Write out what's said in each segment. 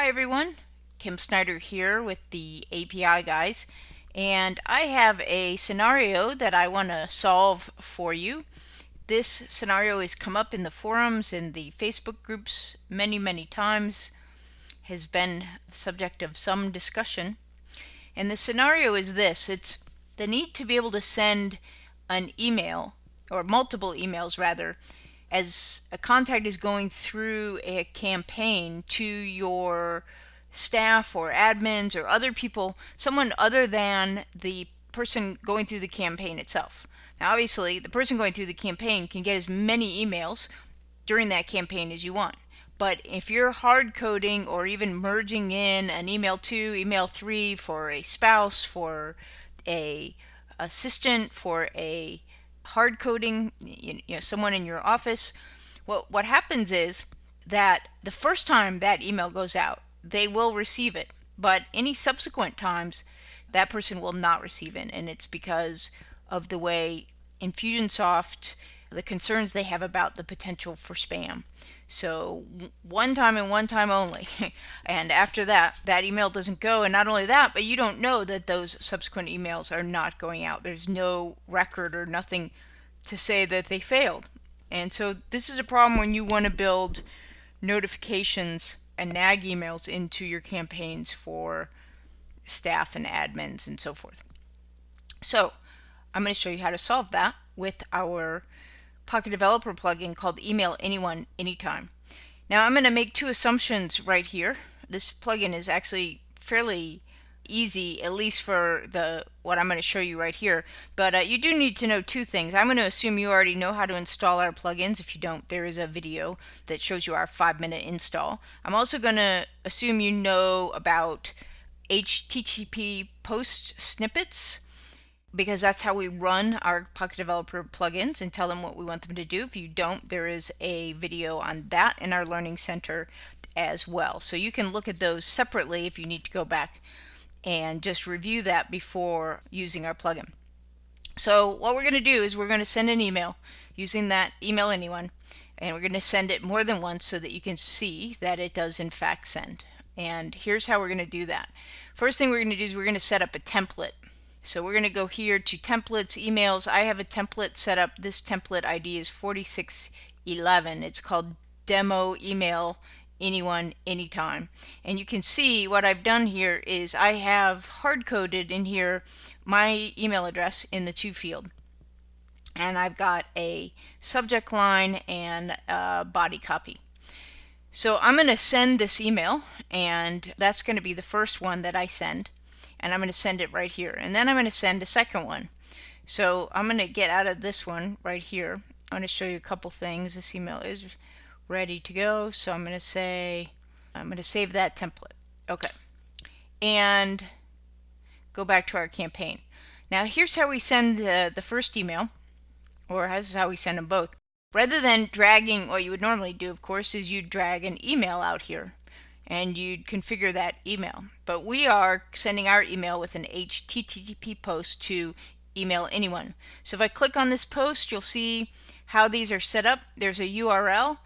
Hi everyone, Kim Snyder here with the API guys, and I have a scenario that I want to solve for you. This scenario has come up in the forums and the Facebook groups many times, has been the subject of some discussion. And the scenario is this: it's the need to be able to send an email, or multiple emails rather, as a contact is going through a campaign to your staff or admins or other people, someone other than the person going through the campaign itself. Now, obviously, the person going through the campaign can get as many emails during that campaign as you want. But if you're hard coding or even merging in an email 2, email 3 for a spouse, for a assistant, for a hard coding, someone in your office, what happens is that the first time that email goes out, they will receive it, but any subsequent times that person will not receive it, and it's because of the way Infusionsoft, the concerns they have about the potential for spam. So one time and one time only. And after that, that email doesn't go. And not only that, but you don't know that those subsequent emails are not going out. There's no record or nothing to say that they failed. And so this is a problem when you want to build notifications and nag emails into your campaigns for staff and admins and so forth. So I'm going to show you how to solve that with our Pocket Developer plugin called Email Anyone Anytime. Now I'm going to make two assumptions right here. This plugin is actually fairly easy, at least for what I'm going to show you right here. But you do need to know two things. I'm going to assume you already know how to install our plugins. If you don't, there is a video that shows you our 5-minute install. I'm also going to assume you know about HTTP post snippets, because that's how we run our Pocket Developer plugins and tell them what we want them to do. If you don't, there is a video on that in our Learning Center as well. So you can look at those separately if you need to go back and just review that before using our plugin. So what we're going to do is we're going to send an email using that Email Anyone, and we're going to send it more than once so that you can see that it does in fact send. And here's how we're going to do that. First thing we're going to do is we're going to set up a template. So we're going to go here to templates, emails. I have a template set up. This template ID is 4611. It's called Demo Email Anyone Anytime. And you can see what I've done here is I have hard coded in here my email address in the to field. And I've got a subject line and a body copy. So I'm going to send this email, and that's going to be the first one that I send. And I'm going to send it right here. And then I'm going to send a second one. So I'm going to get out of this one right here. I'm going to show you a couple things. This email is ready to go. So I'm going to say, I'm going to save that template. Okay. And go back to our campaign. Now here's how we send the first email, or this is how we send them both. Rather than dragging, what you would normally do, of course, is you drag an email out here and you'd configure that email. But we are sending our email with an HTTP post to Email Anyone. So if I click on this post, you'll see how these are set up. There's a URL.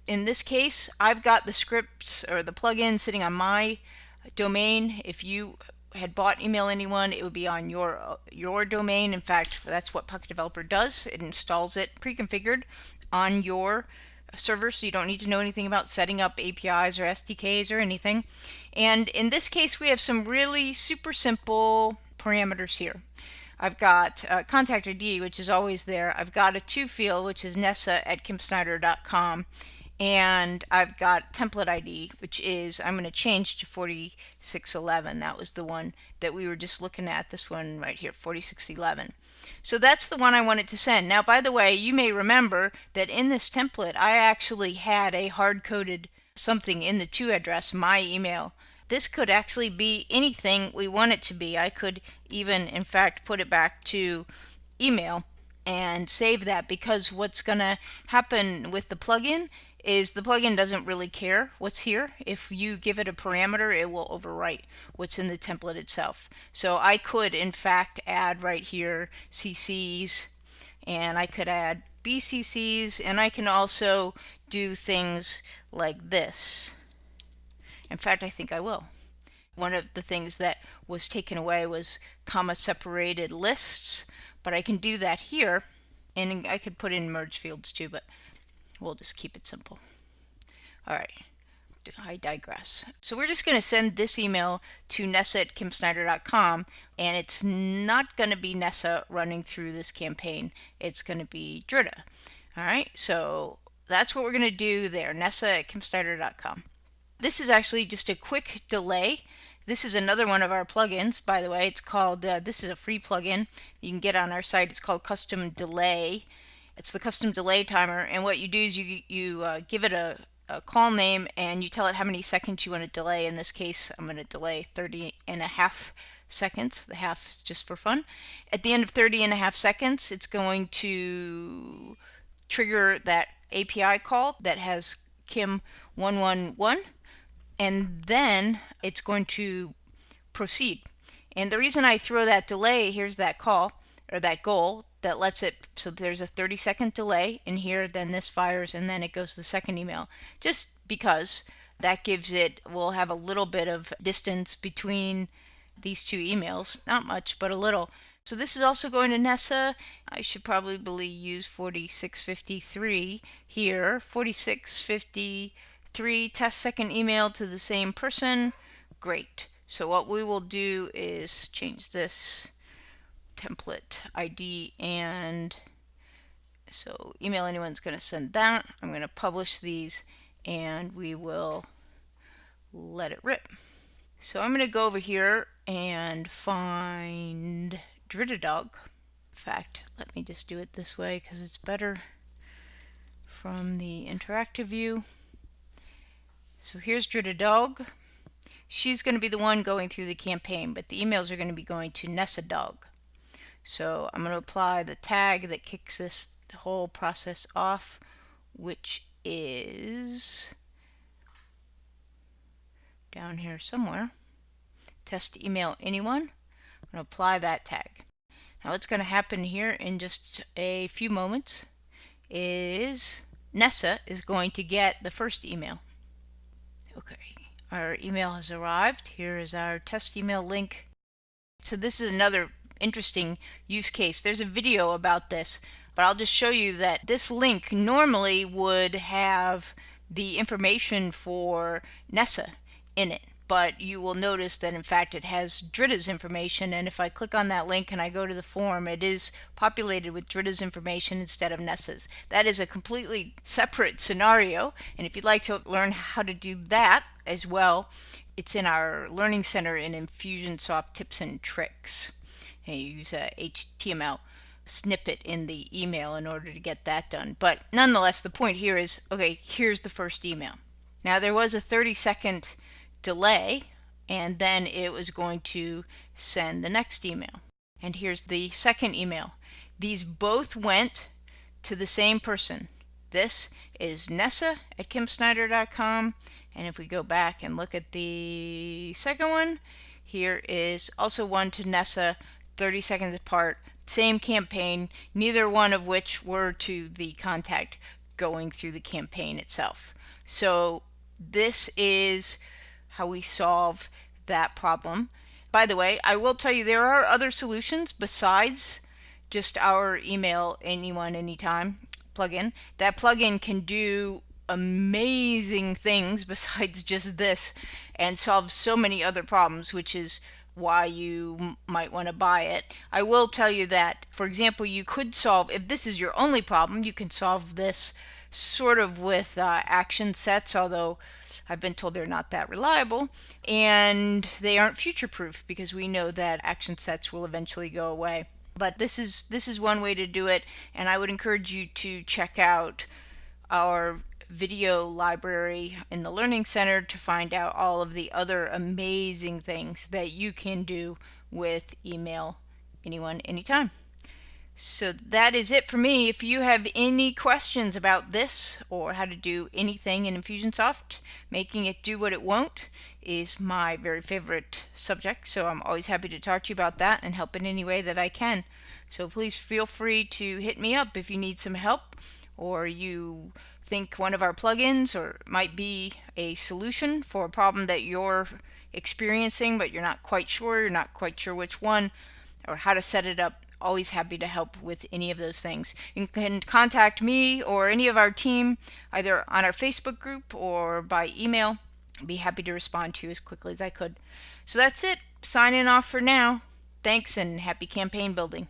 In this case, I've got the scripts or the plugin sitting on my domain. If you had bought Email Anyone, it would be on your domain. In fact, that's what Pocket Developer does. It installs it pre-configured on your server, so you don't need to know anything about setting up APIs or SDKs or anything. And in this case, we have some really super simple parameters here. I've got contact ID, which is always there. I've got a to field, which is nessa@kimsnyder.com. And I've got template ID, which is, I'm going to change to 4611. That was the one that we were just looking at, this one right here, 4611. So that's the one I wanted to send. Now, by the way, you may remember that in this template, I actually had a hard-coded something in the to address, my email. This could actually be anything we want it to be. I could even, in fact, put it back to email and save that, because what's going to happen with the plugin is the plugin doesn't really care what's here. If you give it a parameter, it will overwrite what's in the template itself. So I could, in fact, add right here CCs, and I could add BCCs, and I can also do things like this. In fact, I think I will. One of the things that was taken away was comma separated lists, but I can do that here, and I could put in merge fields too, but we'll just keep it simple. All right, I digress. So we're just going to send this email to nessa@kimsnyder.com, and it's not going to be Nessa running through this campaign. It's going to be Drita. All right, so that's what we're going to do there, nessa@kimsnyder.com. This is actually just a quick delay. This is another one of our plugins, by the way. It's called, this is a free plugin you can get on our site. It's called Custom Delay. It's the custom delay timer, and what you do is you give it a call name and you tell it how many seconds you want to delay. In this case, I'm going to delay 30.5 seconds. The half is just for fun. At the end of 30.5 seconds, it's going to trigger that API call that has Kim 111, and then it's going to proceed. And the reason I throw that delay, here's that call, or that goal, that lets it, so there's a 30-second delay in here, then this fires, and then it goes to the second email. Just because that gives it, we'll have a little bit of distance between these two emails. Not much, but a little. So this is also going to Nessa. I should probably use 4653 here. 4653 test second email to the same person. Great. So what we will do is change this template ID, and so email anyone's going to send that. I'm going to publish these and we will let it rip. So I'm going to go over here and find Dritadog. In fact, let me just do it this way because it's better from the interactive view. So here's Dritadog. She's going to be the one going through the campaign, but the emails are going to be going to Nessadog. So I'm going to apply the tag that kicks this whole process off, which is down here somewhere. Test email anyone. I'm going to apply that tag. Now what's going to happen here in just a few moments is Nessa is going to get the first email. Okay, our email has arrived. Here is our test email link. So this is another interesting use case. There's a video about this, but I'll just show you that this link normally would have the information for Nessa in it, but you will notice that in fact it has Drita's information, and if I click on that link and I go to the form, it is populated with Drita's information instead of Nessa's. That is a completely separate scenario, and if you'd like to learn how to do that as well, it's in our Learning Center in Infusionsoft Tips and Tricks. And you use a HTML snippet in the email in order to get that done. But nonetheless, the point here is, okay, here's the first email. Now there was a 30-second delay, and then it was going to send the next email. And here's the second email. These both went to the same person. This is Nessa@kimsnyder.com, and if we go back and look at the second one, here is also one to Nessa, 30 seconds apart, same campaign, neither one of which were to the contact going through the campaign itself. So this is how we solve that problem. By the way, I will tell you there are other solutions besides just our email anyone anytime plugin. That plugin can do amazing things besides just this and solve so many other problems, which is why you might want to buy it. I will tell you that, for example, you could solve, if this is your only problem, you can solve this sort of with action sets, although I've been told they're not that reliable, and they aren't future-proof because we know that action sets will eventually go away. But this is one way to do it, and I would encourage you to check out our video library in the Learning Center to find out all of the other amazing things that you can do with email anyone anytime. So that is it for me. If you have any questions about this or how to do anything in Infusionsoft, making it do what it won't is my very favorite subject, so I'm always happy to talk to you about that and help in any way that I can. So please feel free to hit me up if you need some help or you think one of our plugins or might be a solution for a problem that you're experiencing, but you're not quite sure which one or how to set it up, always happy to help with any of those things. You can contact me or any of our team either on our Facebook group or by email. I'd be happy to respond to you as quickly as I could. So that's it. Signing off for now. Thanks and happy campaign building.